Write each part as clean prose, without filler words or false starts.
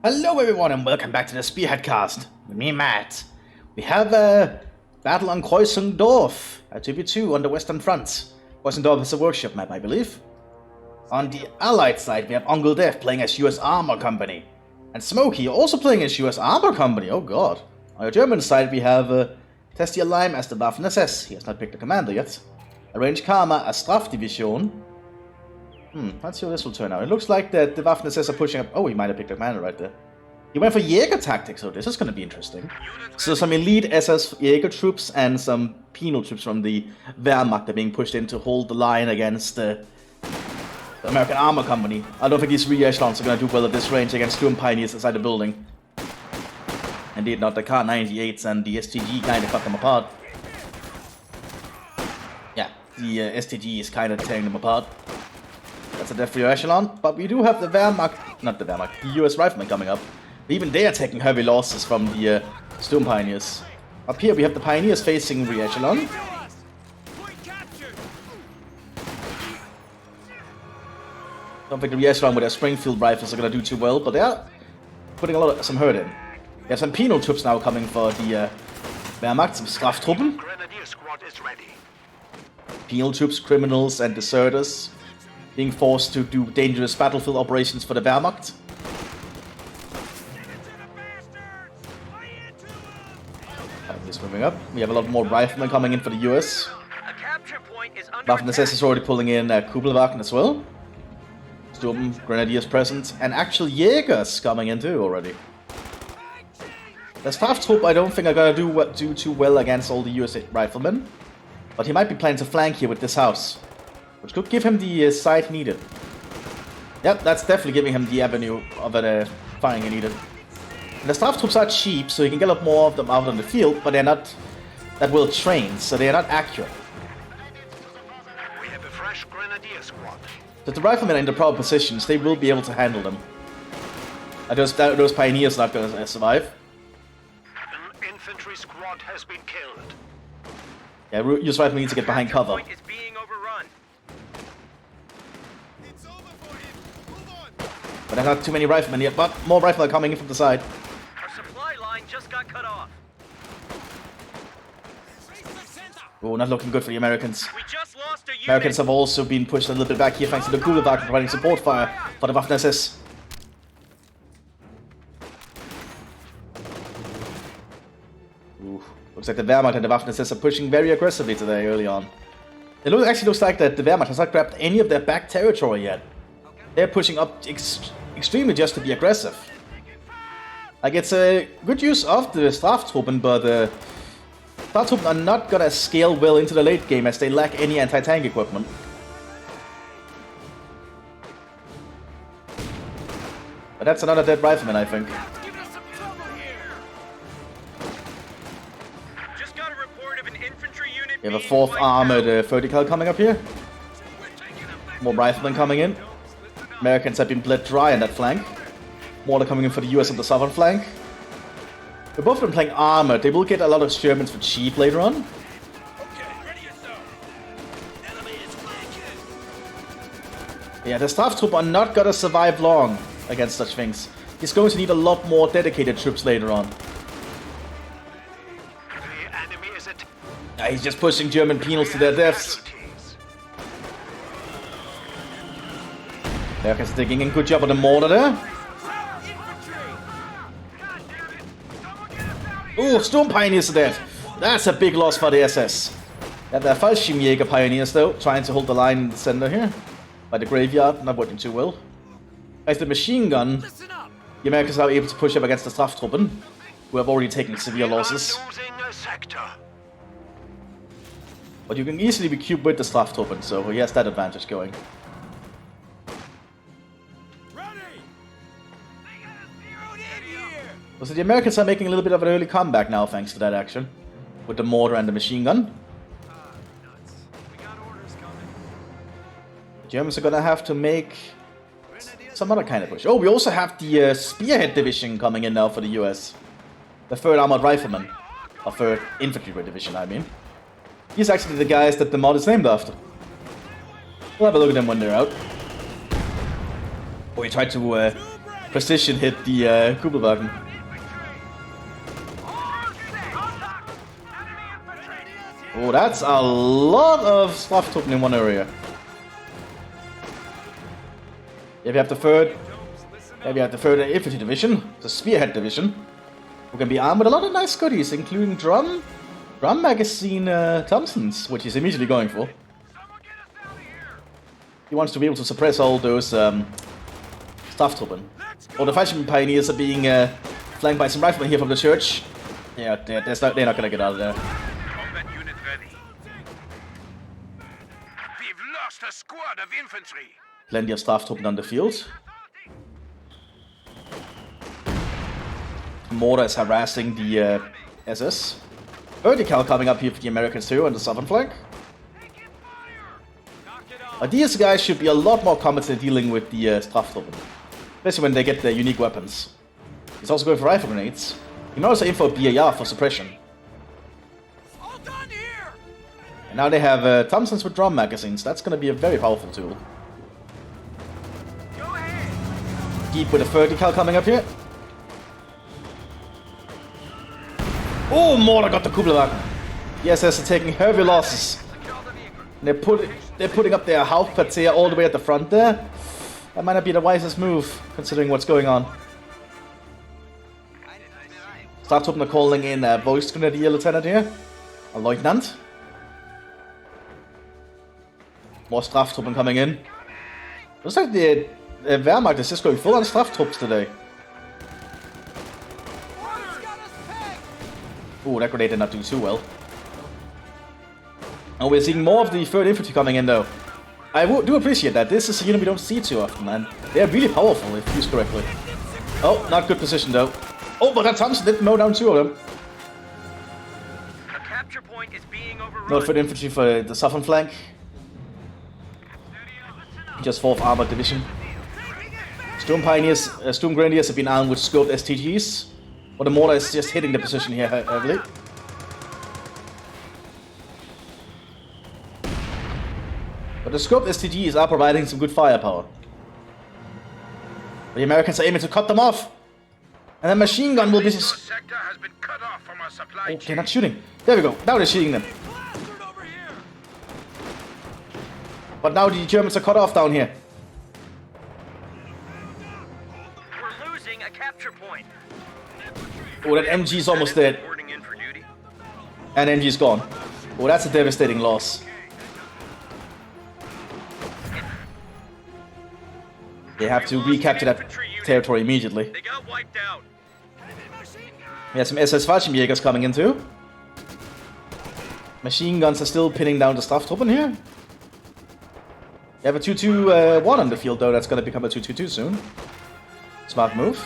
Hello everyone and welcome back to the Spearhead cast. With me, Matt. We have a battle on Kreuzung Dorf at 2v2 on the Western Front. Kreuzung Dorf is a workshop map, I believe. On the Allied side, we have Uncle Dev playing as US Armor Company. And Smokey also playing as US Armor Company, oh god. On the German side, we have Testia Lime as the Waffen SS. He has not picked a commander yet. Arranged Karma as Strafdivision. Let's see how this will turn out. It looks like that the Waffen SS are pushing up. Oh, he might have picked a commander right there. He went for Jaeger tactics, so this is going to be interesting. So some elite SS Jaeger troops and some penal troops from the Wehrmacht are being pushed in to hold the line against the American Armor Company. I don't think these re-echelons are going to do well at this range against Storm Pioneers inside the building. Indeed not. The Kar-98s and the STG kind of cut them apart. Yeah, the STG is kind of tearing them apart. That's a death echelon, but we do have the Wehrmacht, not the Wehrmacht, the US Riflemen coming up. Even they are taking heavy losses from the Storm Pioneers. Up here we have the Pioneers facing re-echelon. Don't think the re-echelon with their Springfield rifles are going to do too well, but they are putting some hurt in. We have some penal troops now coming for the Wehrmacht, some Straftruppen. Penal troops, criminals and deserters being forced to do dangerous battlefield operations for the Wehrmacht. Just moving up. We have a lot more riflemen coming in for the US. Waffen SS is already pulling in Kubelwagen as well. Sturm Grenadiers present, and actual Jaegers coming in too already. The Straftrupp I don't think are gonna do too well against all the US riflemen, but he might be planning to flank here with this house, which could give him the side needed. Yep, that's definitely giving him the avenue of firing he needed. And the staff troops are cheap, so you can get a lot more of them out on the field, but they're not that well trained, so they're not accurate. We have a fresh grenadier squad. So if the riflemen are in the proper positions, they will be able to handle them. Those pioneers are not going to survive. An infantry squad has been killed. Yeah, US riflemen need to get behind cover. But there's not too many riflemen yet, but more riflemen are coming in from the side. Our supply line just got cut off. Oh, not looking good for the Americans. We just lost a unit. Americans have also been pushed a little bit back here thanks to the Kubelwagen providing support fire for the Waffen SS. Ooh, looks like the Wehrmacht and the Waffen SS are pushing very aggressively today early on. It actually looks like that the Wehrmacht has not grabbed any of their back territory yet. They're pushing up extremely just to be aggressive. Like, it's a good use of the Straftruppen, but Straftruppen are not gonna scale well into the late game as they lack any anti-tank equipment. But that's another dead rifleman, I think. Just got a report of an infantry unit. We have a 4th armored vertical coming up here. More riflemen coming in. Americans have been bled dry on that flank. More are coming in for the US on the southern flank. With both of them playing armored, they will get a lot of Germans for cheap later on. Yeah, the Straftroops are not gonna survive long against such things. He's going to need a lot more dedicated troops later on. He's just pushing German penals to their deaths. Americans are taking a good job on the mortar there. Ooh, Storm Pioneers to death. That's a big loss for the SS. Yeah, the Fallschirmjäger Pioneers though, trying to hold the line in the center here. By the graveyard, not working too well. As the machine gun, the Americans are able to push up against the Strafttruppen, who have already taken severe losses. But you can easily be cubed with the Strafttruppen, so he has that advantage going. So the Americans are making a little bit of an early comeback now thanks to that action. With the mortar and the machine gun. The Germans are gonna have to make some other kind of push. Oh, we also have the Spearhead division coming in now for the US. The 3rd Armored Riflemen. Or 3rd Infantry Division, I mean. These are actually the guys that the mod is named after. We'll have a look at them when they're out. Oh, he tried to precision hit the Kugelwagen. Oh, that's a lot of Straftuppen in one area. Here we have the third. Here we have the third infantry division, the Spearhead division, who can be armed with a lot of nice goodies, including drum magazine Thompsons, which he's immediately going for. He wants to be able to suppress all those Straftuppen. Or the Fallschirm Pioneers are being flanked by some riflemen here from the church. Yeah, they're not gonna get out of there. Combat unit ready. We've lost a squad of infantry. Plenty of Straftuppen on the field. Mortar is harassing the SS. Vertical coming up here for the Americans too on the southern flank. These guys should be a lot more competent dealing with the Straftuppen, especially when they get their unique weapons. He's also going for rifle grenades. He can also aim for BAR for suppression. And now they have Thompsons with drum magazines. That's going to be a very powerful tool. Deep with a vertical coming up here. Oh, Mortar got the Kugelwagen. The SS are taking heavy losses. And they're putting up their Hauptquartier all the way at the front there. That might not be the wisest move, considering what's going on. Straftuppen are calling in a voice grenadier lieutenant here. A lieutenant. More Straftuppen coming in. Looks like the Wehrmacht is just going full on Straftrupps today. Ooh, that grenade did not do too well. And we're seeing more of the 3rd Infantry coming in though. I do appreciate that. This is a unit we don't see too often, and they're really powerful if used correctly. Oh, not good position though. Oh, but that Thompson did mow down 2 of them. A capture point is being overrun. Not 3rd Infantry for the southern flank. Just 4th Armored Division. Storm Pioneers, Storm Grenadiers have been armed with scoped STGs. But the mortar is just hitting the position here heavily. But the scoped STGs are providing some good firepower. The Americans are aiming to cut them off. And the machine gun will be... Sector has been cut off from our supply Oh, they're not shooting. There we go. Now they're shooting them. But now the Germans are cut off down here. We're losing a capture point. Oh, that MG is almost dead. And MG is gone. Oh, that's a devastating loss. They have to recapture that territory immediately. They got wiped out. We have some SS Fallschirmjägers coming in too. Machine guns are still pinning down the Straftuppen here. You have a 2-2-1 on the field though, that's gonna become a 2-2-2 soon. Smart move.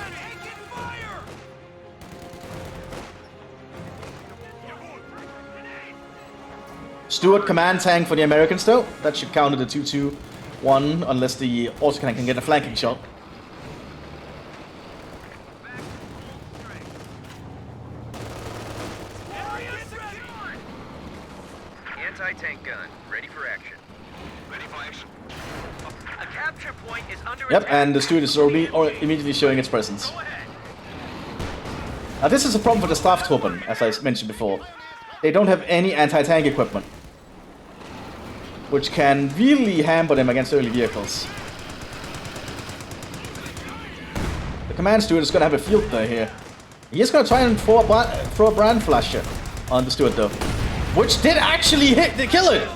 Stuart command tank for the Americans though. That should counter the 2-2-1 unless the autocannon can get a flanking shot. Anti-tank gun, ready for action. Ready for action. A capture point is under Yep, attack. and the Stuart is immediately showing its presence. Now this is a problem for the Straftuppen, as I mentioned before. They don't have any anti-tank equipment, which can really hamper them against early vehicles. The command Stuart is going to have a field day here. He is going to try and throw a brand flasher on the Stuart though, which did actually kill it.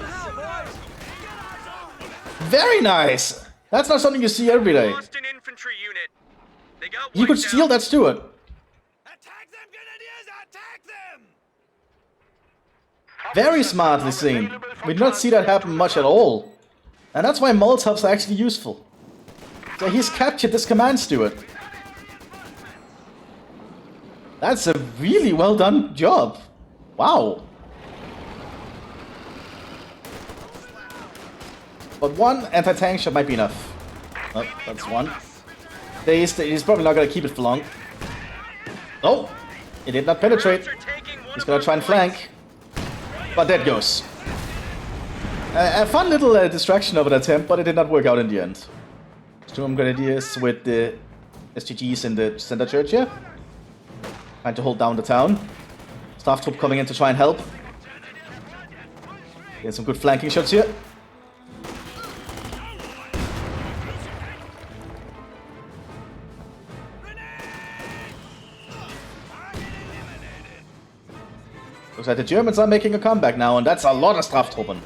Very nice. That's not something you see every day. Lost an infantry unit. They got You could wiped steal out. that Stuart. Attack them, Grenadiers! Attack them! Very smartly seen. We did not see that happen much at all. And that's why Molotovs are actually useful. So he's captured this command Stuart. That's a really well done job. Wow. But one anti-tank shot might be enough. Oh, that's one. He's probably not going to keep it for long. Oh, it did not penetrate. He's going to try and flank. But there it goes. A fun little distraction of an attempt, but it did not work out in the end. Storm Grenadiers with the STGs in the center church here. Trying to hold down the town. Staff troop coming in to try and help. Getting some good flanking shots here. Looks like the Germans are making a comeback now, and that's a lot of Straftruppen.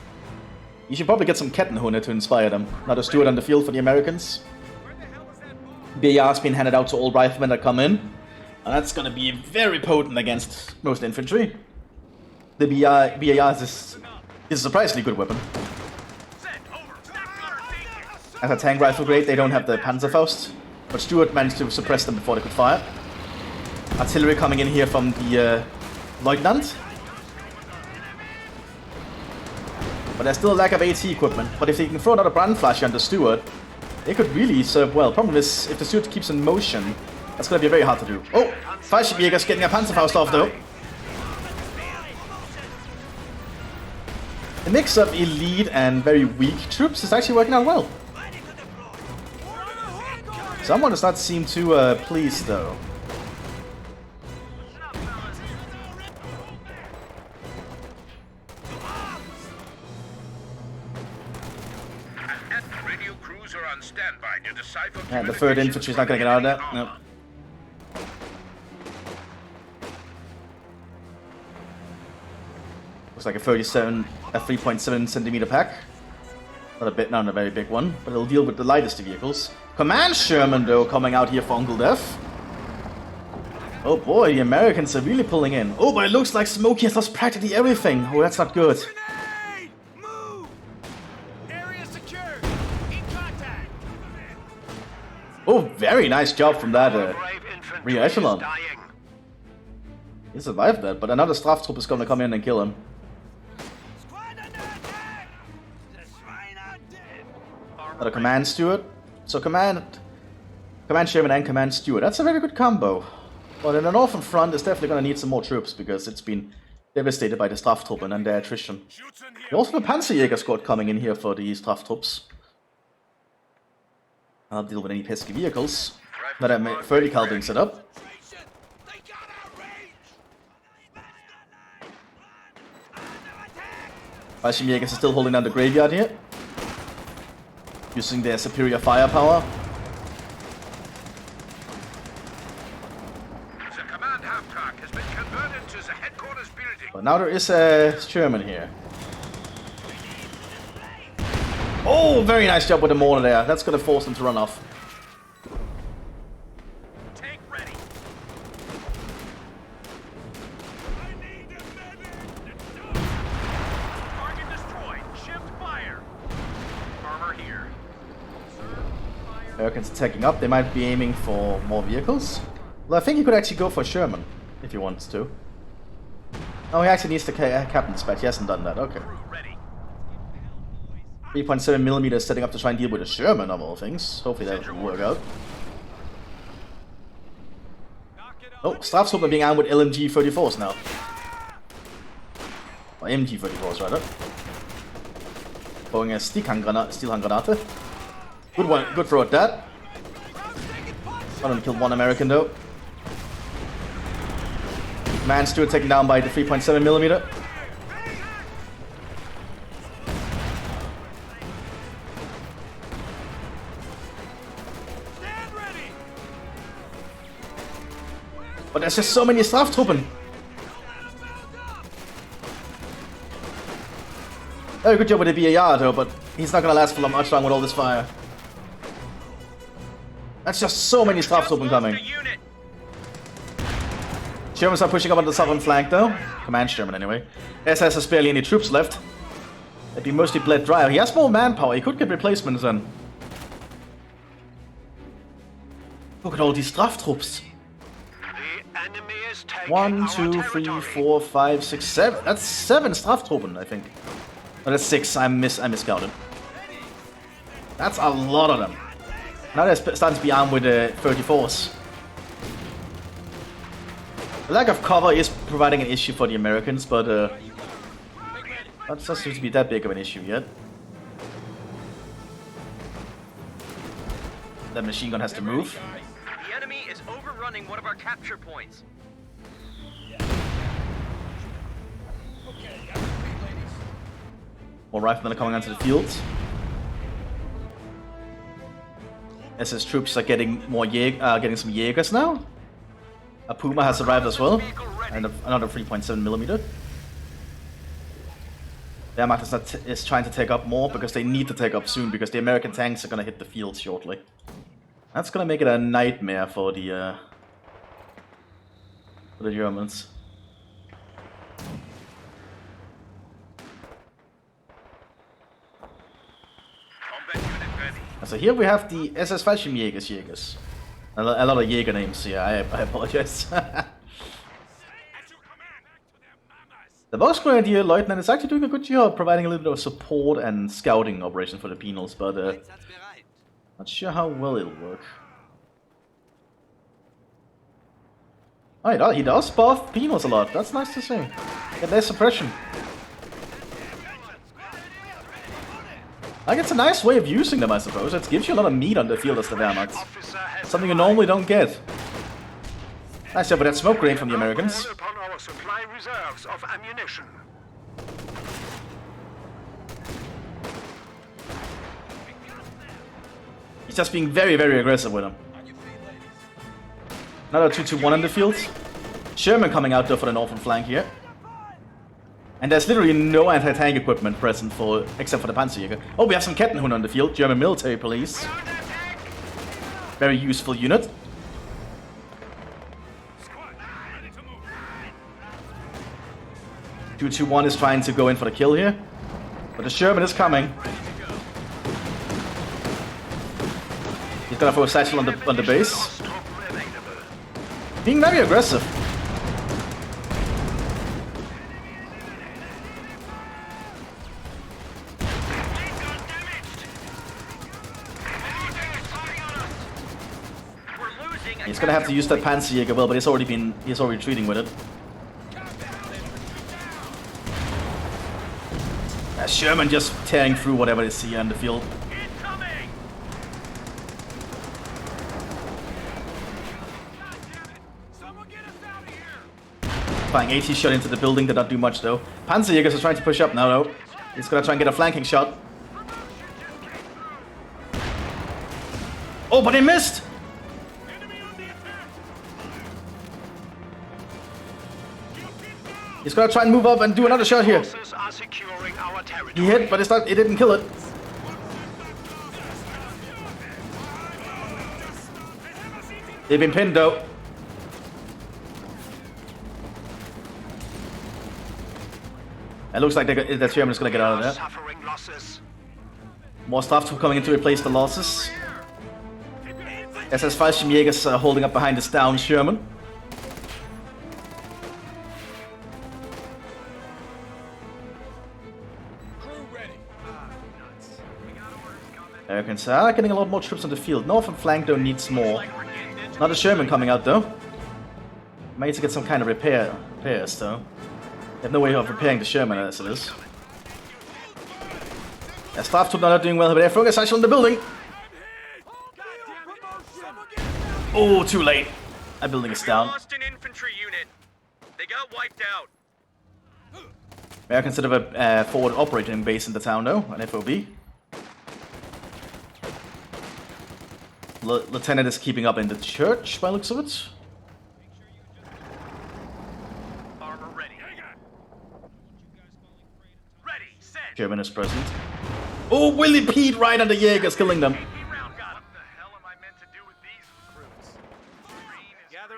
You should probably get some Kettenhunde to inspire them. Another steward on the field for the Americans. BAR's been handed out to all riflemen that come in. And that's gonna be very potent against most infantry. The BAR is a surprisingly good weapon. As a tank rifle grade, they don't have the Panzerfaust, but Stuart managed to suppress them before they could fire. Artillery coming in here from the Lieutenant. But there's still a lack of AT equipment. But if they can throw another Brandflasche on the Stuart, they could really serve well. Problem is, if the Stuart keeps in motion, that's gonna be very hard to do. Oh! Fallschirmjäger's getting a Panzerfaust off though. The mix of elite and very weak troops is actually working out well. Someone does not seem too pleased though. And the 3rd Infantry's not gonna get out of that. Nope. Looks like a 3.7 centimeter pack. Not a very big one, but it'll deal with the lightest vehicles. Command Sherman though coming out here for Uncle Death. Oh boy, the Americans are really pulling in. Oh, but it looks like Smokey has lost practically everything. Oh, that's not good. Oh, very nice job from that rear echelon. He survived that, but another Straftroop is gonna come in and kill him. Another Command Steward. So Command Sherman and Command Steward. That's a very good combo. But in the northern front, it's definitely gonna need some more troops because it's been devastated by the Straftruppen and their attrition. There's also the Panzerjäger squad coming in here for the Straftrupps. I'll deal with any pesky vehicles. But I'm vertical being set up. Fallschirmjägers are still holding down the graveyard here. Using their superior firepower. The command half-track has been converted to the headquarters building. But now there is a Sherman here. Oh, very nice job with the mortar there. That's gonna force them to run off. Tank ready. Target destroyed. Shift fire. Armor here. Americans attacking up. They might be aiming for more vehicles. Well, I think he could actually go for Sherman if he wants to. Oh, he actually needs the captain's badge. He hasn't done that. Okay. 3.7mm setting up to try and deal with a Sherman of all things. Hopefully that will work out. Oh, Strafshoop are being armed with LMG 34s now. Or MG 34s rather. Throwing a Steelhandgranate. Good one, good throw at that. Only killed one American though. Man Stewart taken down by the 3.7mm. But there's just so many Straftruppen. Very good job with the BAR though, but he's not gonna last for much long with all this fire. That's just so many Straftruppen coming. Germans are pushing up on the southern flank though. Command Sherman anyway. SS has barely any troops left. They'd be mostly bled dry. He has more manpower, he could get replacements then. Look at all these Straftrupps. 1, 2, 3, 4, 5, 6, 7. That's 7 Straftruppen, I think. Oh, that's 6. I miscounted. That's a lot of them. Now they're starting to be armed with 34s. The lack of cover is providing an issue for the Americans, but that doesn't seem to be that big of an issue yet. That machine gun has to move. The overrunning one of our capture points. More riflemen are coming onto the field. SS troops are getting more getting some Jaegers now. A Puma has arrived as well, and another 3.7mm. Wehrmacht is trying to take up more because they need to take up soon because the American tanks are gonna hit the field shortly. That's gonna make it a nightmare for the Germans. So here we have the SS Fallschirmjägers. A lot of Jäger names here, I apologize. The Box Grenadier Lieutenant is actually doing a good job providing a little bit of support and scouting operation for the Penals, but not sure how well it'll work. Oh, he does buff Penals a lot, that's nice to see. Get less suppression. Like, it's a nice way of using them, I suppose. It gives you a lot of meat on the field as the Wehrmacht. Something you normally don't get. Nice job with that smoke grenade from the Americans. He's just being very, very aggressive with him. Another 2-2-1 in the field. Sherman coming out there for the northern flank here. And there's literally no anti-tank equipment present except for the Panzerjäger. Oh, we have some Kettenhunde on the field. German military police. Very useful unit. Two-2-1 is trying to go in for the kill here. But the Sherman is coming. He's gonna throw a satchel on the base. Being very aggressive. He's gonna have to use that Panzerjäger well, but he's already retreating with it. Sherman just tearing through whatever they see on the field. Flying AT shot into the building did not do much though. Panzerjägers are trying to push up now though. He's gonna try and get a flanking shot. Oh, but he missed! He's gonna try and move up and do another shot here. He hit, but it didn't kill it. They've been pinned though. It looks like that German is gonna get out of there. More stuff coming in to replace the losses. SS Fallschirmjägers holding up behind this down Sherman. Americans are getting a lot more troops on the field. Northern flank though needs more. Not a Sherman coming out though. Might need to get some kind of repairs though. They have no way of repairing the Sherman as it is. Yeah, staff troop not doing well, but they're throwing a satchel in the building. Oh, too late. That building is down. Lost an infantry unit. They got wiped out. Americans have a forward operating base in the town though, an FOB. Lieutenant is keeping up in the church by the looks of it. Armor ready. Ready, set. German is present. Oh, Willie Pete right on the Jaegers, killing them.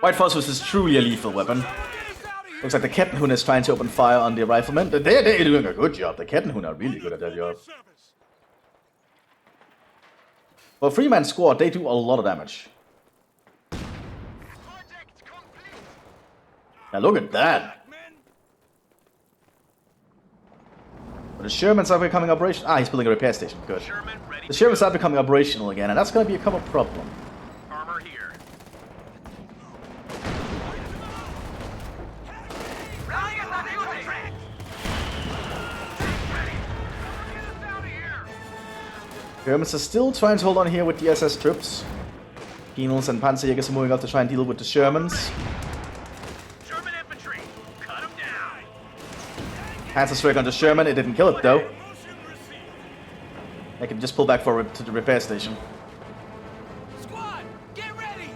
White Phosphorus is truly a lethal weapon. Looks like the Kettenhunde is trying to open fire on the riflemen. They're doing a good job. The Kettenhunde are really good at that job. For a 3-man squad, they do a lot of damage. Now look at that. But the Shermans are becoming operational. Ah, he's building a repair station. Good. The Shermans are becoming operational again, and that's going to become a problem. Armor here. Germans are still trying to hold on here with the SS troops. Penals and Panzerjägers are moving up to try and deal with the Shermans. German infantry, cut them down. Panzer strike on the Sherman, it didn't kill it though. They can just pull back forward to the repair station. Squad, get ready.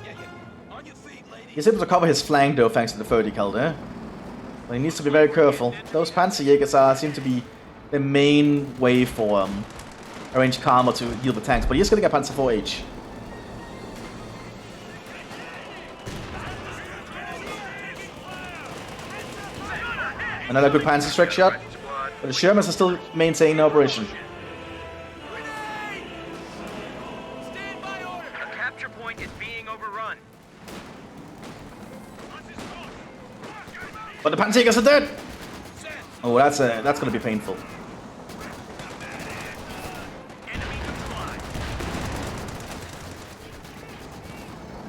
Yeah. On your feet, lady. He's able to cover his flank though, thanks to the 30 cal there. But he needs to be very careful. Those Panzerjägers seem to be the main way for arranged Karma to deal with tanks, but he's gonna get Panzer 4H. Another good Panzer strike shot, but the Shermans are still maintaining operation. Stand by order. A capture point is being overrun. But the Panzerjägers are dead! Oh, that's gonna be painful.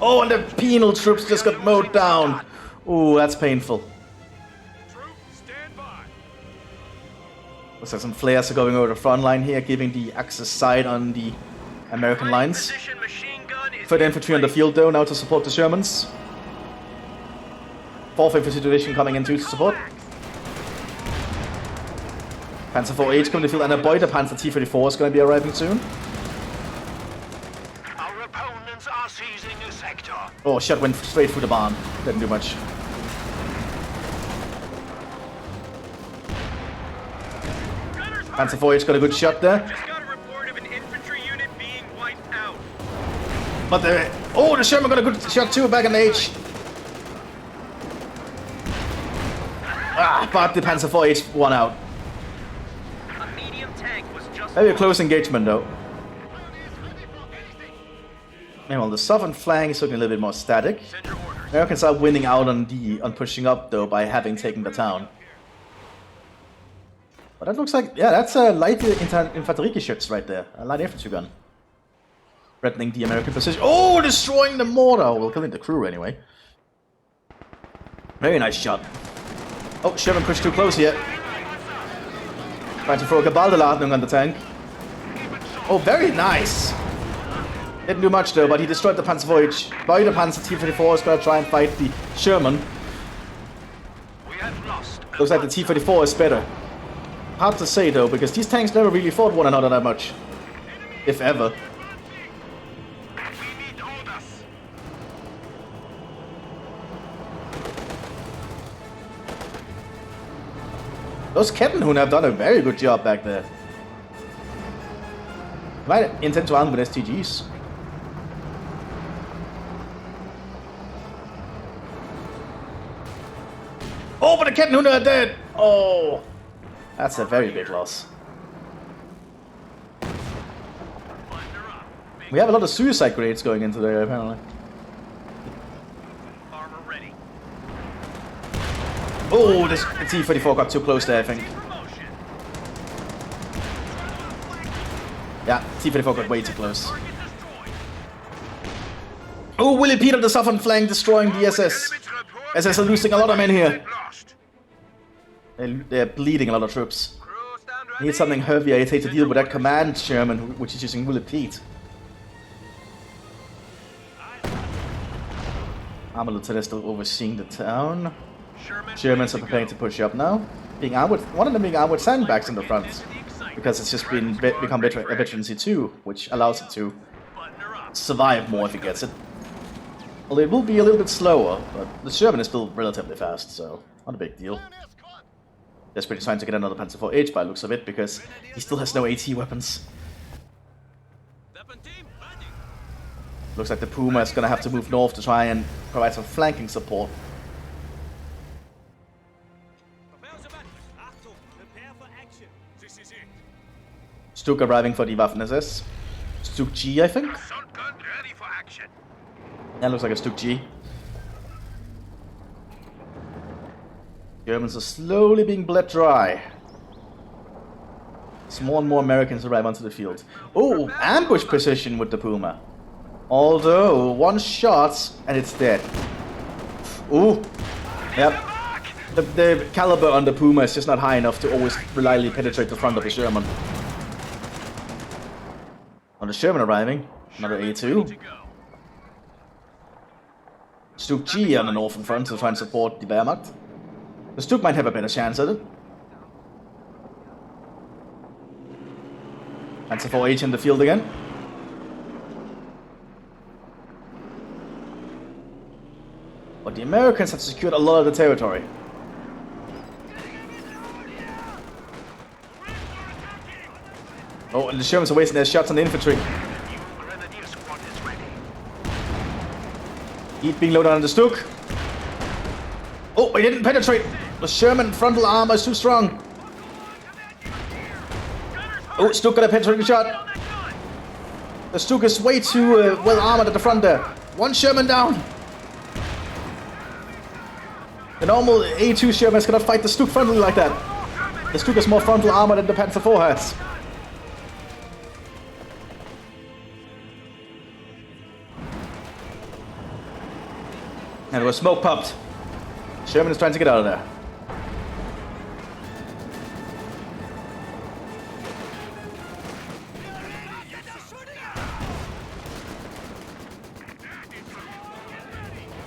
Oh, and the penal troops just got mowed down. Oh, that's painful. Stand by. Looks like some flares are going over the front line here, giving the Axis side on the American lines. Third infantry on the field though, now to support the Shermans. 4th Infantry Division coming in too to support. Panzer 4H coming to the field, and a boy, the Panzer T-34 is going to be arriving soon. Our opponents are seizing the sector. Oh, shot went straight through the barn. Didn't do much. Panzer 4H got a good shot there. Just got a report of an infantry unit being wiped out. But the Sherman got a good shot too back in the H. But the Panzer 4H won out. A medium tank was just Maybe a close engagement though. Meanwhile, the southern flank is looking a little bit more static. Send your orders. Americans are winning out on pushing up though by having taken the town. But that looks like, yeah, that's a light Infanteriegeschütz right there. A light infantry gun. Threatening the American position. Oh, destroying the mortar! Well, killing the crew anyway. Very nice shot. Oh, Sherman pushed too close here. Trying to throw a Gebaldeladung on the tank. Oh, very nice! Didn't do much though, but he destroyed the Panzer Voyage. By the Panzer T-34 is gonna try and fight the Sherman. We have lost. Looks like the T-34 is better. Hard to say though, because these tanks never really fought one another that much. If ever. We need orders. Those Kettenhund have done a very good job back there. Might intend to arm with STGs. Oh, but the Kettenhund are dead! Oh! That's a very big loss. We have a lot of suicide grenades going into there, apparently. Armor ready. Oh, the T-34 got too close there, I think. Promotion. Yeah, T-34 got way too close. Target destroyed. Oh, Willie Pete on the southern flank destroying the SS. SS are losing a lot of men here. Lost. They're bleeding a lot of troops. Crew stand Need ready. something heavier. I hate to deal with that command Sherman, which is using Willie Pete. Armor Lieutenant is still overseeing the town. Germans are preparing to push up now. Being armed with, one of them being armed with sandbags in the front, because it's just become a veterancy 2, which allows it to survive more if it gets it. Well, it will be a little bit slower, but the Sherman is still relatively fast, so not a big deal. Desperately trying to get another Panzer 4H by looks of it, because he still has no AT weapons. Looks like the Puma is going to have to move north to try and provide some flanking support. Stuk arriving for the Waffen-SS. Stuk G, I think? Assault gun ready for action. That looks like a Stuk G. Germans are slowly being bled dry. As more and more Americans arrive onto the field. Oh, ambush position with the Puma. Although, one shot and it's dead. Ooh. Yep. The caliber on the Puma is just not high enough to always reliably penetrate the front of the Sherman. On the Sherman arriving. Another A2. Stuk G on the northern front to try and support the Wehrmacht. The Stuk might have a better chance at it. Panzer 4H in the field again. But the Americans have secured a lot of the territory. Oh, and the Shermans are wasting their shots on the infantry. Heat being loaded on the Stuk. Oh, he didn't penetrate. The Sherman frontal armor is too strong. Oh, Stuk got a penetrating shot. The Stuk is way too well armored at the front there. One Sherman down. The normal A2 Shermans cannot fight the Stuk frontally like that. The Stuk is more frontal armor than the Panzer IV has. And it was smoke popped. Sherman is trying to get out of there.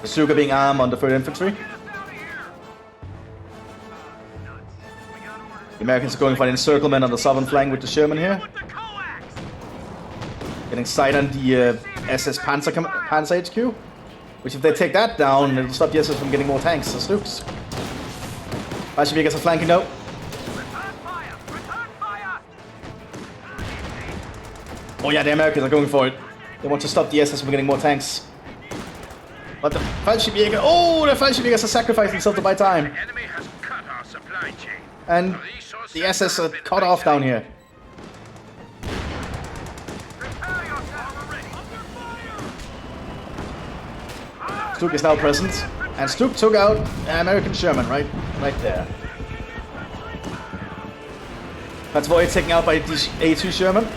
The Stuk are being armed on the 3rd Infantry. The Americans are going for an encirclement on the southern flank with the Sherman here. Getting sight on the SS Panzer HQ. Which if they take that down, it'll stop the SS from getting more tanks. The Stuks. Bolsheviks are flanking now. Oh yeah, the Americans are going for it. They want to stop the SS from getting more tanks. But the Bolsheviks... Oh, the Bolsheviks are sacrificing themselves to buy time. And the SS are cut off down here. Stuk is now present, and Stuk took out an American Sherman right there. That's Void taken out by the A2 Sherman.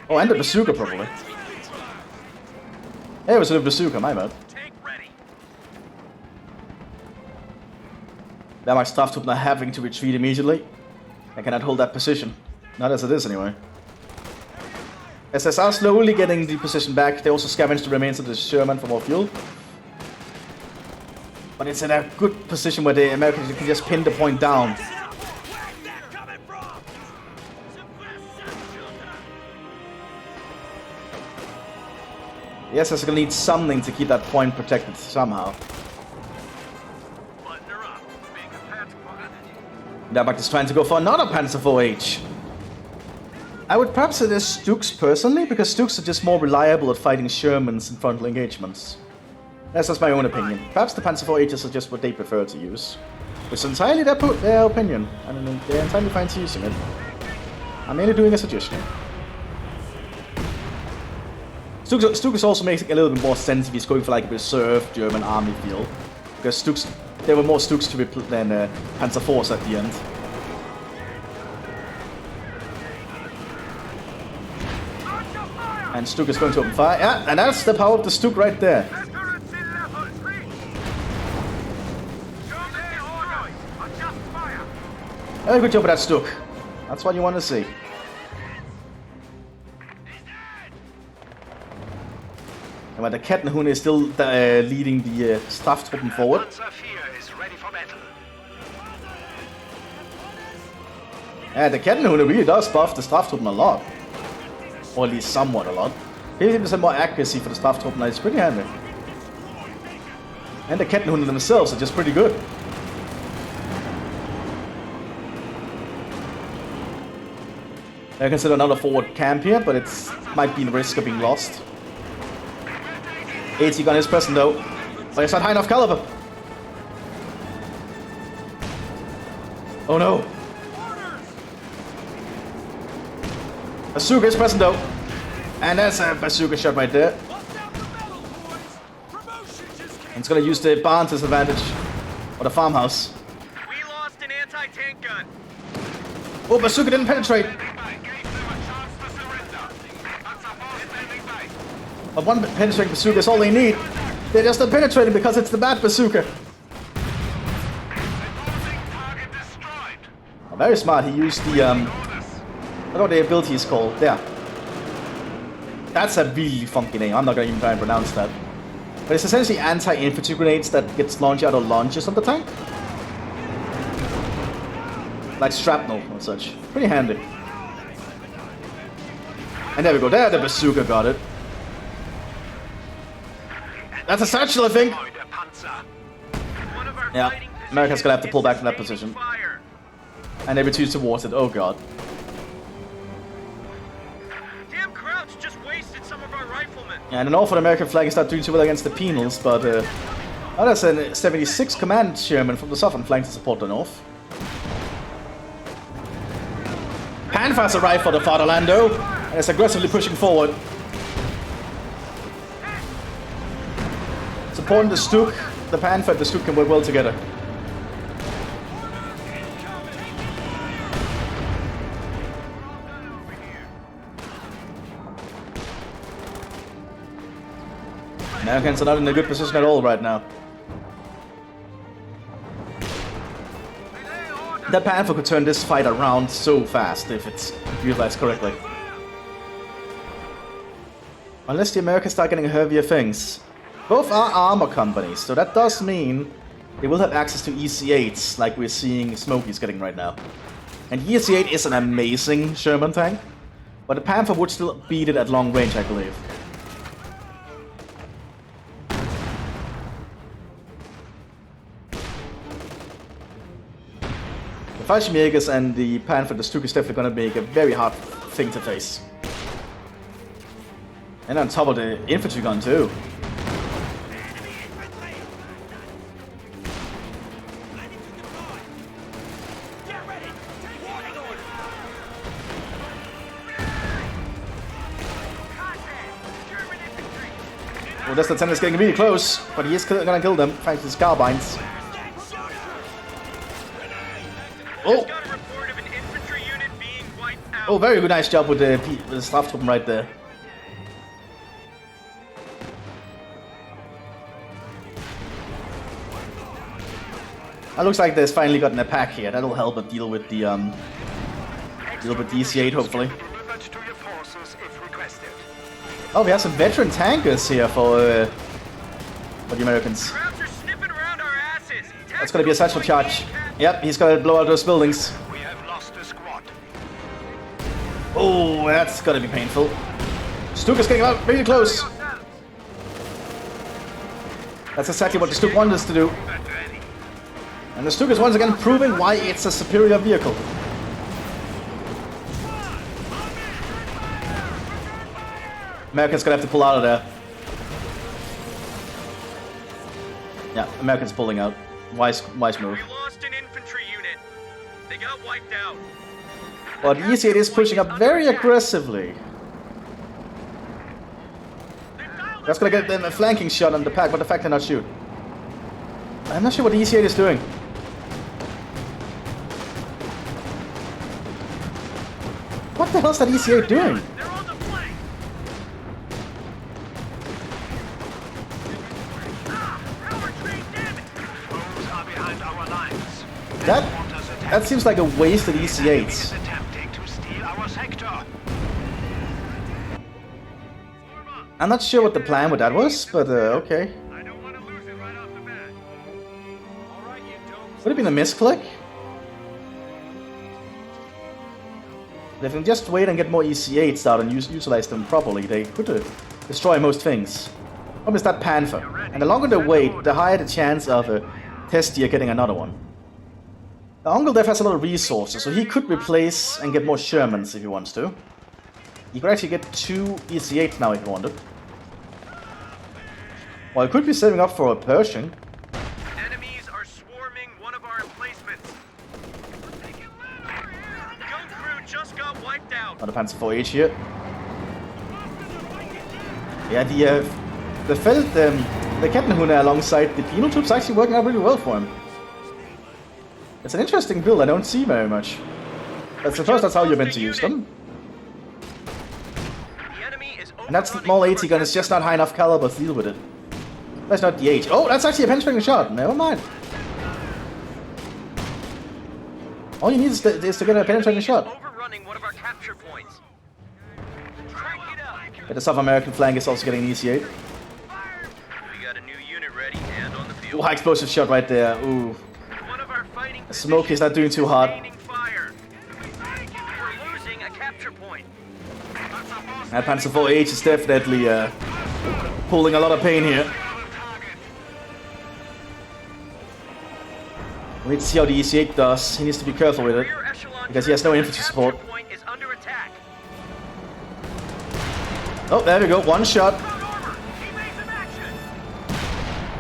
Oh, and the bazooka probably. Yeah, it was a bazooka, my bad. Wehrmacht Straftroops are having to retreat immediately. They cannot hold that position. Not as it is anyway. SS are slowly getting the position back. They also scavenge the remains of the Sherman for more fuel. But it's in a good position where the Americans can just pin the point down. The SS are going to need something to keep that point protected somehow. Wehrmacht is trying to go for another Panzer 4H. I would perhaps say there's Stuks personally, because Stuks are just more reliable at fighting Shermans in frontal engagements. That's just my own opinion. Perhaps the Panzer 4Hs are just what they prefer to use. It's entirely their opinion, and they're entirely fine to using it. I'm merely doing a suggestion. Stuk is also making a little bit more sense if he's going for like a reserve German army feel. Because there were more Stuks to be than Panzer IVs at the end. And Stuk is going to open fire. Yeah, and that's the power of the Stuk right there. Very good job with that Stuk. That's what you want to see. And while the Kettenhunde is still leading the Strafttruppen forward. Yeah, the Kettenhunde really does buff the Strafttruppen a lot. Or at least somewhat a lot. 50% more accuracy for the Strafttruppen is pretty handy. And the Kettenhunde themselves are just pretty good. I consider another forward camp here, but it might be in risk of being lost. AT gun is present though, but it's not high enough caliber. Oh no! Bazooka is present though, and that's a bazooka shot right there. And it's gonna use the barn to its advantage, or the farmhouse. We lost an anti-tank gun. Oh, bazooka didn't penetrate. But one penetrating bazooka is all they need. They're just not penetrating because it's the bad bazooka. Oh, very smart. He used the I don't know what the ability is called. There. That's a really funky name. I'm not gonna even try and pronounce that. But it's essentially anti-infantry grenades that gets launched out of launches of the tank. Like shrapnel and such. Pretty handy. And there we go. There the bazooka got it. That's a satchel, I think. Yeah, America's gonna have to pull back from that position. And they retreat towards it. Oh god. Damn Krauts just wasted some of our riflemen. Yeah, and an awful American flag is not doing too well against the penals, but there's a 76 command Sherman from the southern flank to support the north. Panfast arrived for the Fatherlando, and is aggressively pushing forward. Supporting the Stuk, the Panther and the Stuk can work well together. Americans are not in a good position at all right now. That Panther could turn this fight around so fast if it's utilized correctly. Unless the Americans start getting heavier things. Both are armor companies, so that does mean they will have access to EC8s like we're seeing Smokey's getting right now. And EC8 is an amazing Sherman tank, but the Panther would still beat it at long range, I believe. The Fallschirmjägers and the Panther, the Stuk is definitely going to make a very hard thing to face. And on top of the infantry gun too. Well, this lieutenant is getting really close, but he is gonna kill them thanks to his carbines. Oh! Oh, very good, nice job with the Straftroopen right there. It looks like there's finally gotten a pack here. That'll help it deal with the DC-8 hopefully. Oh, we have some veteran tankers here for the Americans. That's gonna be a satchel charge. Yep, he's gonna blow out those buildings. Oh, that's gonna be painful. Stuk is getting out really close. That's exactly what the Stuk wanted us to do. And the Stuk is once again proving why it's a superior vehicle. Americans gonna have to pull out of there. Yeah, Americans pulling out. Wise move. We lost an infantry unit. They got wiped out. But EC8 is pushing up very aggressively. That's gonna get them a flanking shot on the pack, but the fact cannot shoot. I'm not sure what the EC8 is doing. What the hell is that EC8 doing? They're on the flank. Foes are behind our lines. That seems like a wasted EC8s. Attempting to steal our sector. I'm not sure what the plan with that was, but okay. I don't want to lose it right off the bat. All right, you don't. Would it have been a misclick? If they can just wait and get more EC8s out and utilize them properly, they could destroy most things. What is that Panther? And the longer they wait, the higher the chance of Testier getting another one. The Uncle Dev has a lot of resources, so he could replace and get more Shermans if he wants to. He could actually get 2 EC8s now if he wanted. Well, he could be saving up for a Pershing. Enemies are swarming one of our emplacements. Gun crew just got wiped out. Another Panzer 4H here. Yeah, the Kettenhunde alongside the penal troops actually working out really well for him. It's an interesting build I don't see very much. That's how you're meant to use them. And that small 80 gun is just not high enough caliber to deal with it. That's not the H. Oh, that's actually a penetrating shot. Never mind. All you need is to get a penetrating shot. Overrunning one of our capture points. Crank it up. But the South American flank is also getting an EC8. We got a new unit ready and on the field. Ooh, high explosive shot right there. Ooh. One of our fighting Smoke is not doing too hard. fire. We're losing a capture point. That Panzer 4H is definitely pulling a lot of pain here. We need to see how the EC8 does. He needs to be careful with it, because he has no infantry support. Point is under attack. Oh, there we go. One shot.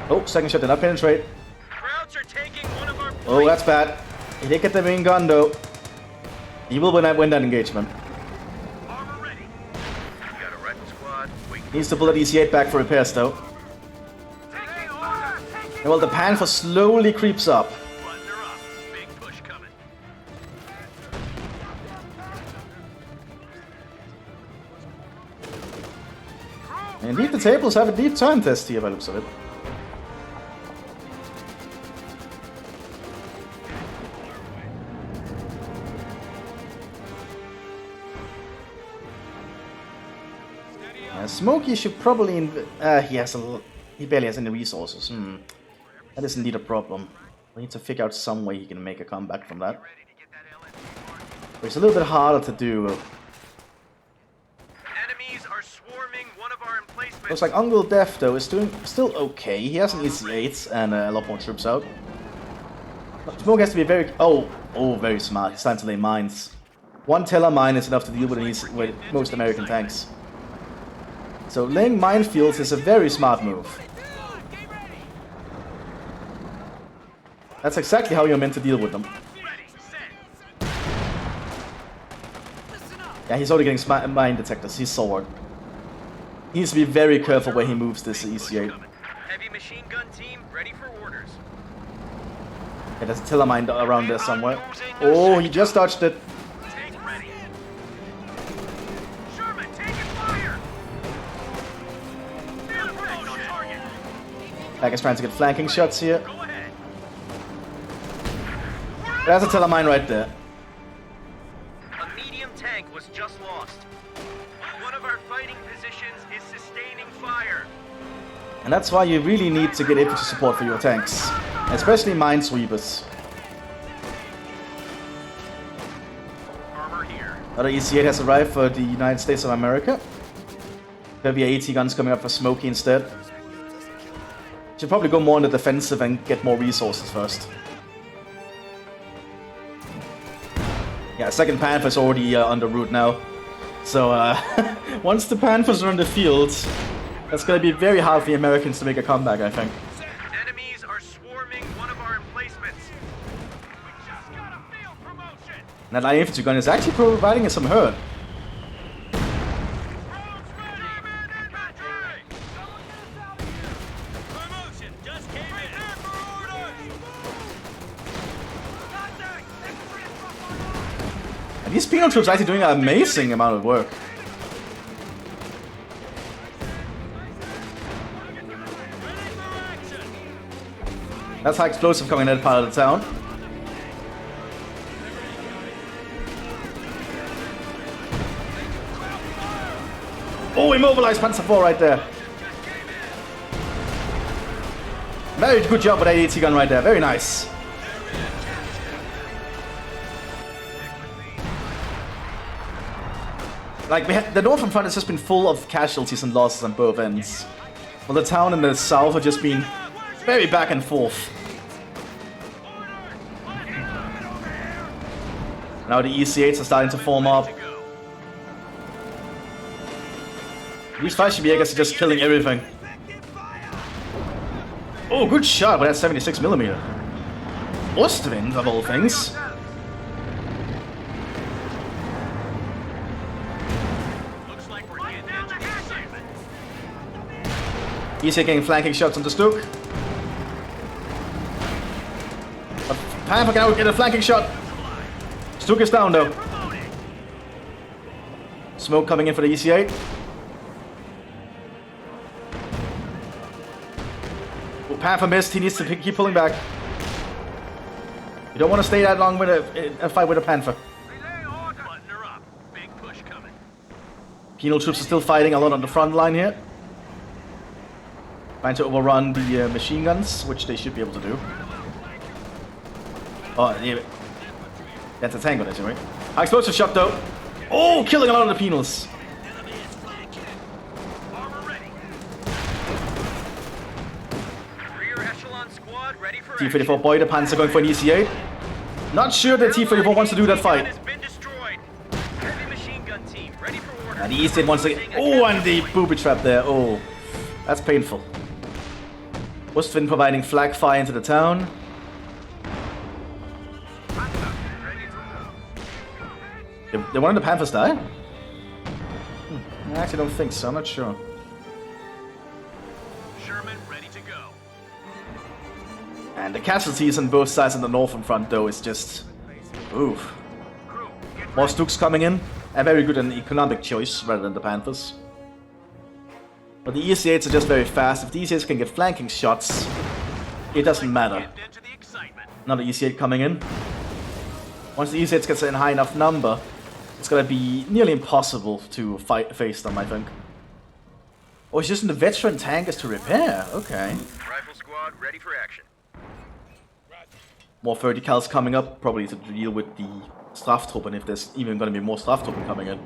Oh, second shot did not penetrate. Krauts are taking one of our points. Oh, that's bad. He did get the main gun though. He will win that engagement. Armor ready. We got a rifle squad. Needs to pull that EC8 back for repairs though. And well, the Panther slowly creeps up. Button her up. Big push coming. And indeed, the tables have a deep time test here by the looks of it. Smokey should probably. He barely has any resources. That is indeed a problem. We need to figure out some way he can make a comeback from that. But it's a little bit harder to do. Enemies are swarming one of our emplacements. Looks like Uncle Def though is doing still okay. He has an EC8 and a lot more troops out. Smoke has to be very very smart. He's time to lay mines. One Teller mine is enough to deal with most American tanks. So laying minefields is a very smart move. That's exactly how you're meant to deal with them. Yeah, he's already getting mine detectors. He's sword. He needs to be very careful where he moves this EC8. Heavy machine gun team ready for orders. Yeah, there's a Teller mine around there somewhere. Oh, he just dodged it. Tank ready. Sherman, taking fire. On target. Back is trying to get flanking shots here. Go ahead. There's a Teller mine right there. A medium tank was just lost. One of our fighting positions is sustaining fire. And that's why you really need to get infantry support for your tanks. Especially minesweepers. Armor here. Another EC8 has arrived for the United States of America. There'll be AT guns coming up for Smokey instead. Should probably go more on the defensive and get more resources first. Yeah, second Panther's already on the route now. So once the Panthers are on the field, that's going to be very hard for the Americans to make a comeback, I think. Enemies are swarming one of our emplacements. We just got a field promotion. And that light infantry gun is actually providing us some hurt. Promotion just came in. And these penal troops are actually doing an amazing amount of work. That's high explosive coming in that part of the town. Oh, immobilized Panzer 4 right there. Very good job with that AT gun right there. Very nice. Like, the northern front has just been full of casualties and losses on both ends. While the town in the south have just been very back and forth. Now the EC8s are starting to form up. These Fallschirmjägers are just killing everything. Oh, good shot with that 76mm. Ostwind, of all things. Looks like we're getting down the hatchet. He's getting flanking shots on the Stook. But Panther can now get a flanking shot. Stook is down though. Smoke coming in for the EC8. Oh, Panther missed. He needs to keep pulling back. You don't want to stay that long with a fight with a Panther. Button her up. Big push coming. Penal troops are still fighting a lot on the front line here. Trying to overrun the machine guns, which they should be able to do. Oh, yeah. That's a tank on this, right? High explosive shot though. Oh, killing a lot of the penals. Rear echelon squad ready for T-34 Boy, the Panzer going for an EC8. Not sure that T-34 wants to do that fight. Heavy machine gun team ready for order. And the EC8 wants to get... Oh, and the booby trap there. Oh, that's painful. Westwind providing flag fire into the town. Did one of the Panthers die? I actually don't think so, I'm not sure. Sherman ready to go. And the casualties on both sides of the northern front though is just... Oof. More Stooks coming in. A very good and economic choice rather than the Panthers. But the EC8s are just very fast. If the EC8s can get flanking shots, it doesn't matter. Another EC8 coming in. Once the EC8s gets in a high enough number, it's gonna be nearly impossible to face them, I think. Oh, it's just the veteran tankers to repair. Okay. Rifle squad ready for action. More 30 cals coming up, probably to deal with the Straftruppen, if there's even gonna be more Straftruppen coming in.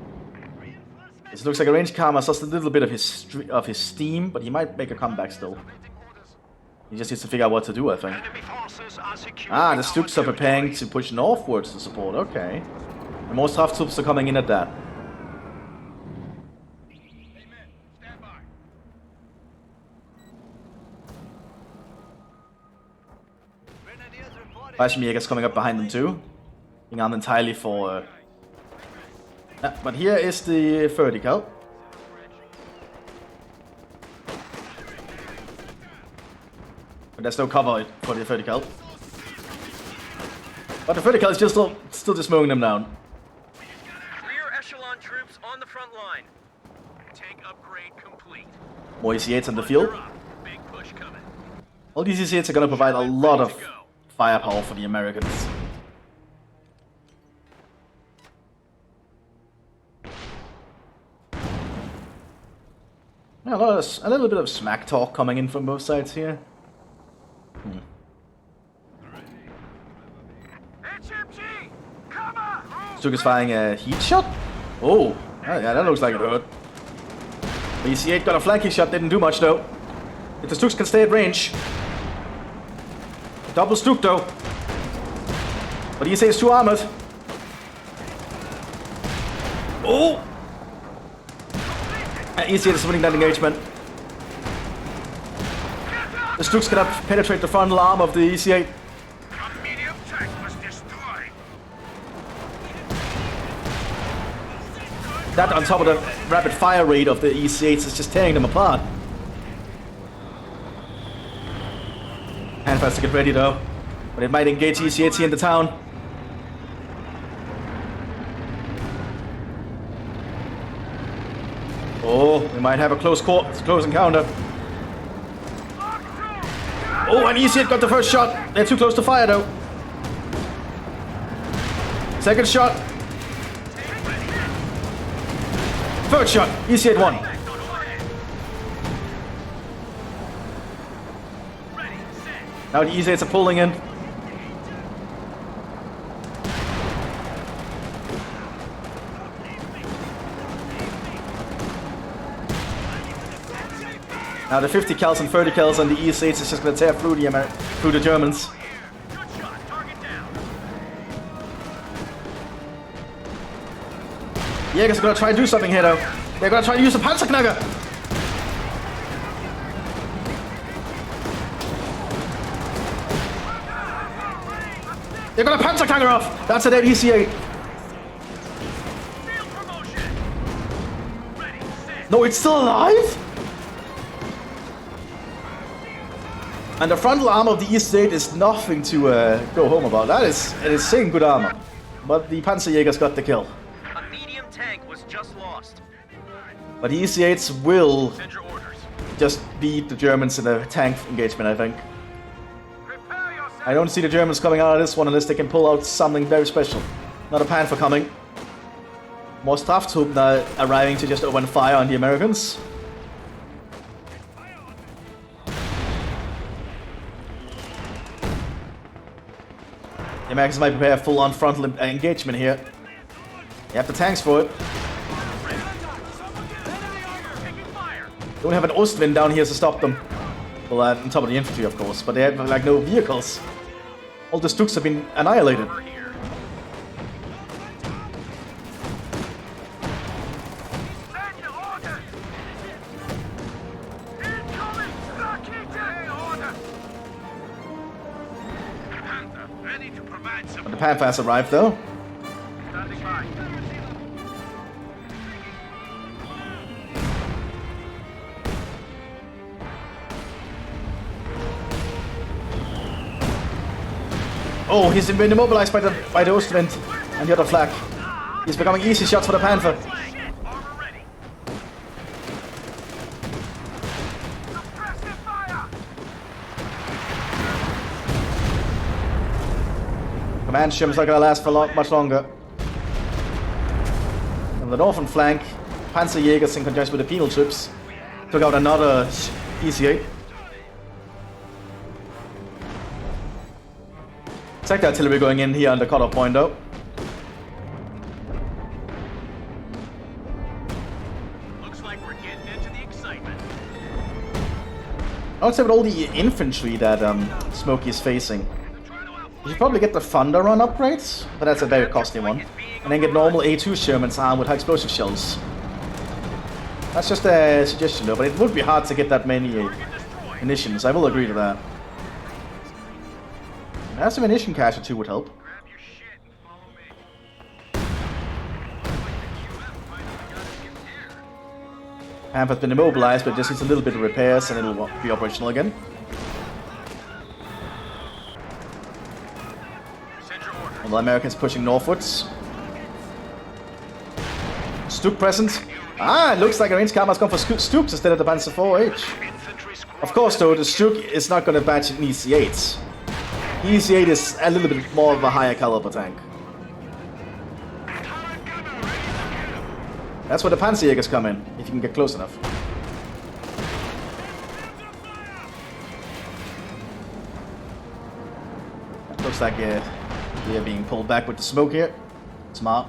It looks like a range Karma's lost a little bit of his steam, but he might make a comeback still. He just needs to figure out what to do, I think. Ah, the Stooks are preparing to push northwards to support, okay. And most half troops are coming in at that. Fallschirmjäger's coming up behind them too. Being armed entirely for... but here is the vertical. But there's no cover for the vertical. But the vertical is just still just mowing them down. Rear echelon troops on the front line. Tank upgrade complete. More EC8s on the field. Big push coming. All these EC8s are going to provide a lot of firepower for the Americans. Yeah, a little bit of smack talk coming in from both sides here. Stook is firing a heat shot? Oh, yeah, that looks like it hurt. The EC8 got a flanking shot, didn't do much though. If the Stooks can stay at range. Double Stook though. But EC8 is too armored. Oh! EC8 is winning that engagement. The Stooks cannot penetrate the frontal arm of the EC8. That on top of the rapid fire rate of the EC8s is just tearing them apart. Handfast to get ready though. But it might engage EC8s here in the town. Oh, we might have a close encounter. Oh, and EC8 got the first shot. They're too close to fire though. Second shot. Third shot. EC8 won. Now the EC8s are pulling in. Now the 50 cals and 30 cals on the ES8s is just going to tear through the Germans. Jägers are going to try and do something here though. They're going to try to use the Panzerknacker. They're going to Panzerknacker off. That's a dead EC8. No, it's still alive? And the frontal armor of the ES8 is nothing to go home about. It is insane good armor. But the Panzerjägers got the kill. A medium tank was just lost. But the EC8s will just beat the Germans in a tank engagement, I think. I don't see the Germans coming out of this one unless they can pull out something very special. Not a Panther coming. More Straftroops are arriving to just open fire on the Americans. The Americans might prepare a full-on frontal engagement here. They have the tanks for it. Don't have an Ostwind down here to stop them. Well, on top of the infantry, of course, but they have like no vehicles. All the Stuks have been annihilated. But the Panther has arrived, though. Oh, he's been immobilized by the Ostwind and the other flag. He's becoming easy shots for the Panther. Command ship's not gonna last for much longer. On the northern flank, Panzerjägers in conjunction with the penal troops took out another ECA. Check the artillery going in here on the cutoff point though. Looks like we're getting into the excitement. I would say with all the infantry that Smokey is facing, you should probably get the Thunder Run upgrades, but that's a very costly one. And then get normal A2 Shermans armed with high explosive shells. That's just a suggestion though, but it would be hard to get that many munitions, I will agree to that. Perhaps a munition cache or two would help. Grab your shit and follow me. Panther's been immobilized, but it just needs a little bit of repairs and it'll be operational again. Well, the Americans pushing northwards. Stuk present. Ah, it looks like a range combat's gone for Stuks instead of the Panzer IV-H. Of course, though, the Stuk is not going to match an EC-8. EC-8 is a little bit more of a higher caliber tank. That's where the Panzerjägers come in, if you can get close enough. Looks like they're being pulled back with the smoke here. Smart.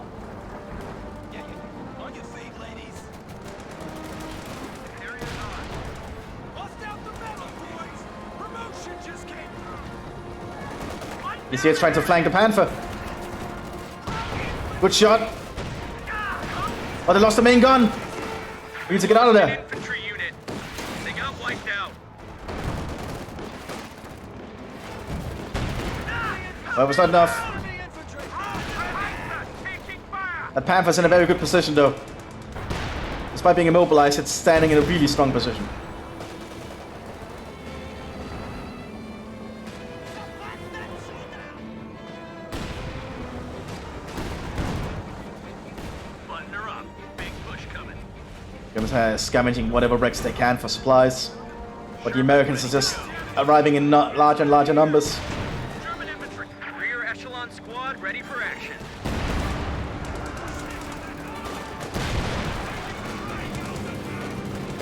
On your feet, ladies. Bust out the metal, boys. Promotion just came through. EC-8's trying to flank the Panther. Good shot. Oh, they lost the main gun. We need to get out of there. Infantry unit. They got wiped out. Well, it was not enough. That Panther's in a very good position, though. Despite being immobilized, it's standing in a really strong position. Button her up. Big push coming. Scavenging whatever wrecks they can for supplies. But the Americans are just arriving in larger and larger numbers. German infantry. Rear echelon squad ready for action.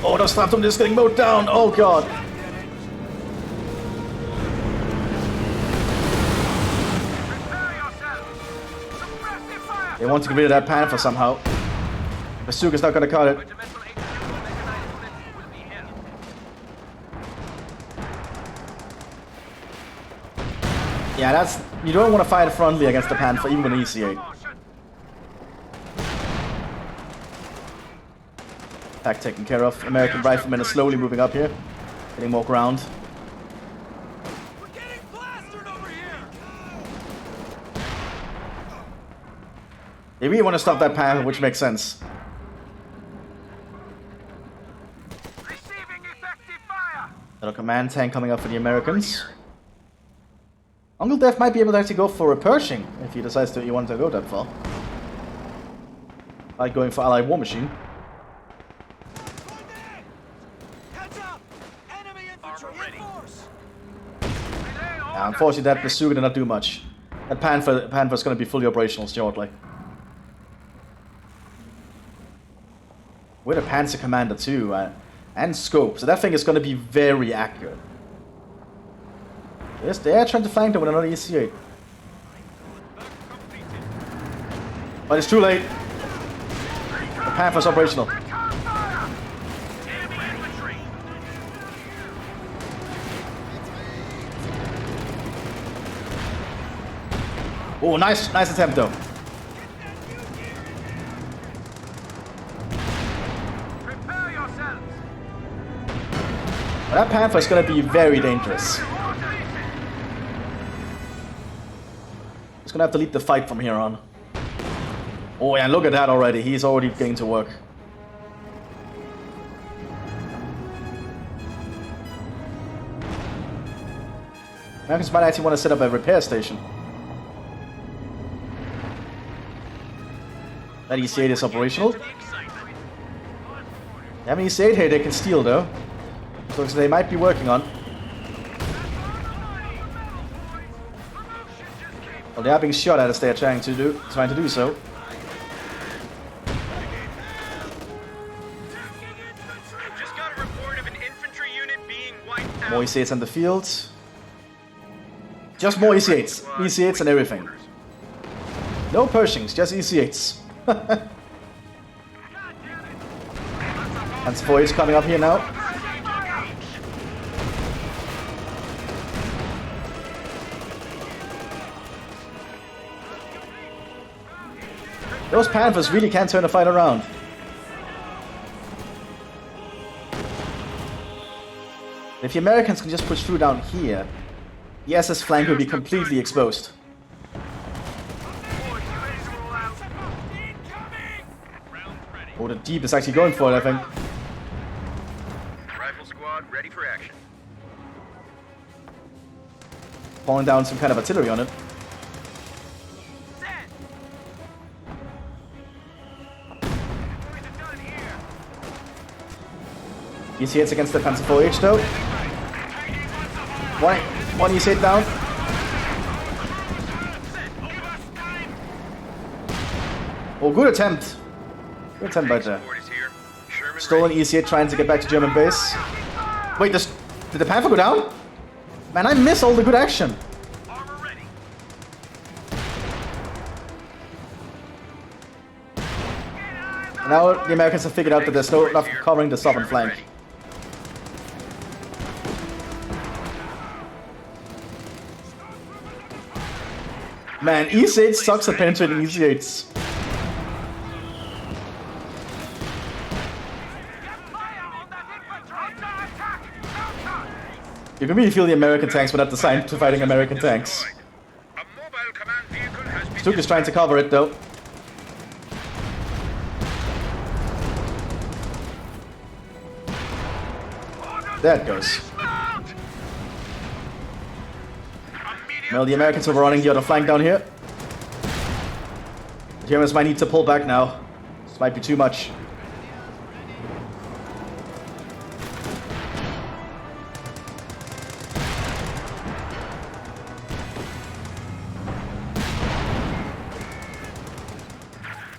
Oh, those Straftroops just getting mowed down. Oh, God. Prepare yourselves. Suppressive fire. They want to get rid of that Panther somehow. Bazooka's not going to cut it. Regimental HQ mechanized unit will be hit. Yeah, that's... You don't want to fight frontally against the Panther, even with an EC-8. Attack taken care of. American riflemen are slowly moving up here. Getting more ground. We're getting plastered over here. They really want to stop that Panther, which makes sense. Receiving effective fire. Little command tank coming up for the Americans. Uncle Death might be able to actually go for a Pershing if he decides that he wants to go that far. Like going for Allied War Machine. Heads up. Enemy infantry in force. Unfortunately, that Bazooka did not do much. That Panther's going to be fully operational shortly. with a Panzer Commander too, and scope. So that thing is going to be very accurate. Yes, they are trying to flank them with another EC8. But it's too late. The Panther's operational. Oh, nice attempt though. Prepare yourselves. That Panther is going to be very dangerous. He's going to have to lead the fight from here on. Oh, yeah, look at that already. He's already getting to work. Americans might actually want to set up a repair station. That EC8 is operational. They have an EC8 here they can steal though. So they might be working on. Well, they are being shot at as they are trying to do so. Just got a report of an infantry unit being wiped out. More EC8s on the field. Just more EC8s. EC8s and everything. No Pershings, just EC8s. And Voyage coming up here now. Those Panthers really can turn the fight around. If the Americans can just push through down here, the SS flank will be completely exposed. Oh, the Deep is actually going for it, I think. Rifle squad ready for action. Falling down some kind of artillery on it. EC8s against the Panzer 4H though. One EC8 down. Oh, good attempt. Good attempt by Jer. Stolen EC8 trying to get back to German base. Wait, did the Panther go down? Man, I miss all the good action. Now the Americans have figured out that there's no enough covering the southern flank. Man, EC8 sucks at penetrating EC8s. You can really feel the American tanks were not designed to fighting American tanks. Stuk is trying to cover it though. There it goes. Well, the Americans are running the other flank down here. The Germans might need to pull back now. This might be too much.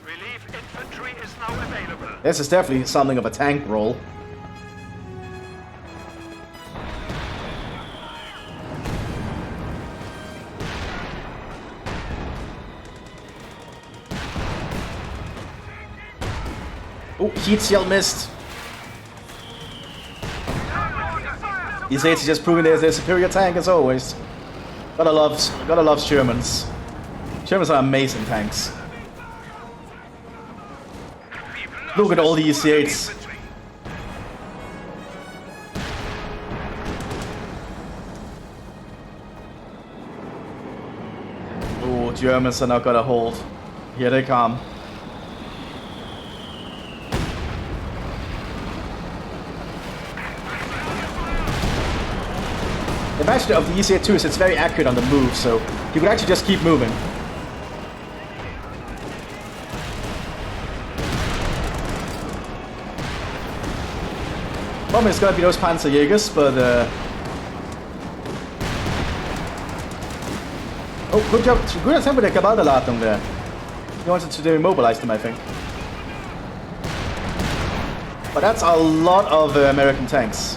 Relief infantry is now available. This is definitely something of a tank roll. Oh, heat shield missed. These eights are just proving they're superior tank as always. Gotta love Germans. Germans are amazing tanks. Look at all the EC8s. Oh, Germans are not gonna hold. Here they come. The advantage of the EC8 is it's very accurate on the move, so you could actually just keep moving. Problem is gonna be those Panzerjägers, but oh, good job, good attempt with the Kabalderladung there. He wanted to immobilize them, I think. But that's a lot of American tanks.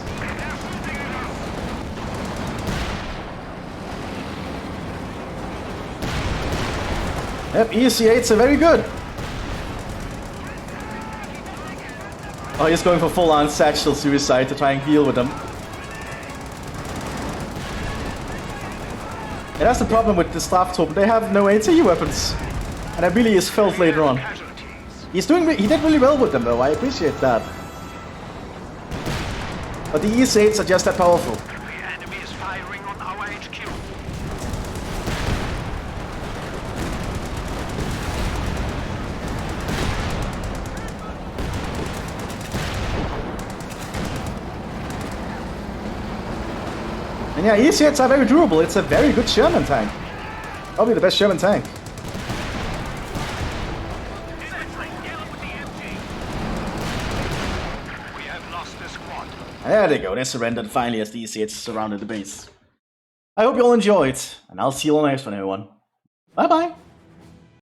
Yep, EC8s are very good. Oh, he's going for full-on satchel suicide to try and deal with them. And that's the problem with the Straftorp. They have no AT weapons. And that really is felt later on. He did really well with them though, I appreciate that. But the EC8s are just that powerful. The enemy is firing on our HQ. And yeah, EC8s are very durable. It's a very good Sherman tank. Probably the best Sherman tank. There they go, they surrendered finally as the EC8s surrounded the base. I hope you all enjoyed, and I'll see you on the next one, everyone. Bye bye!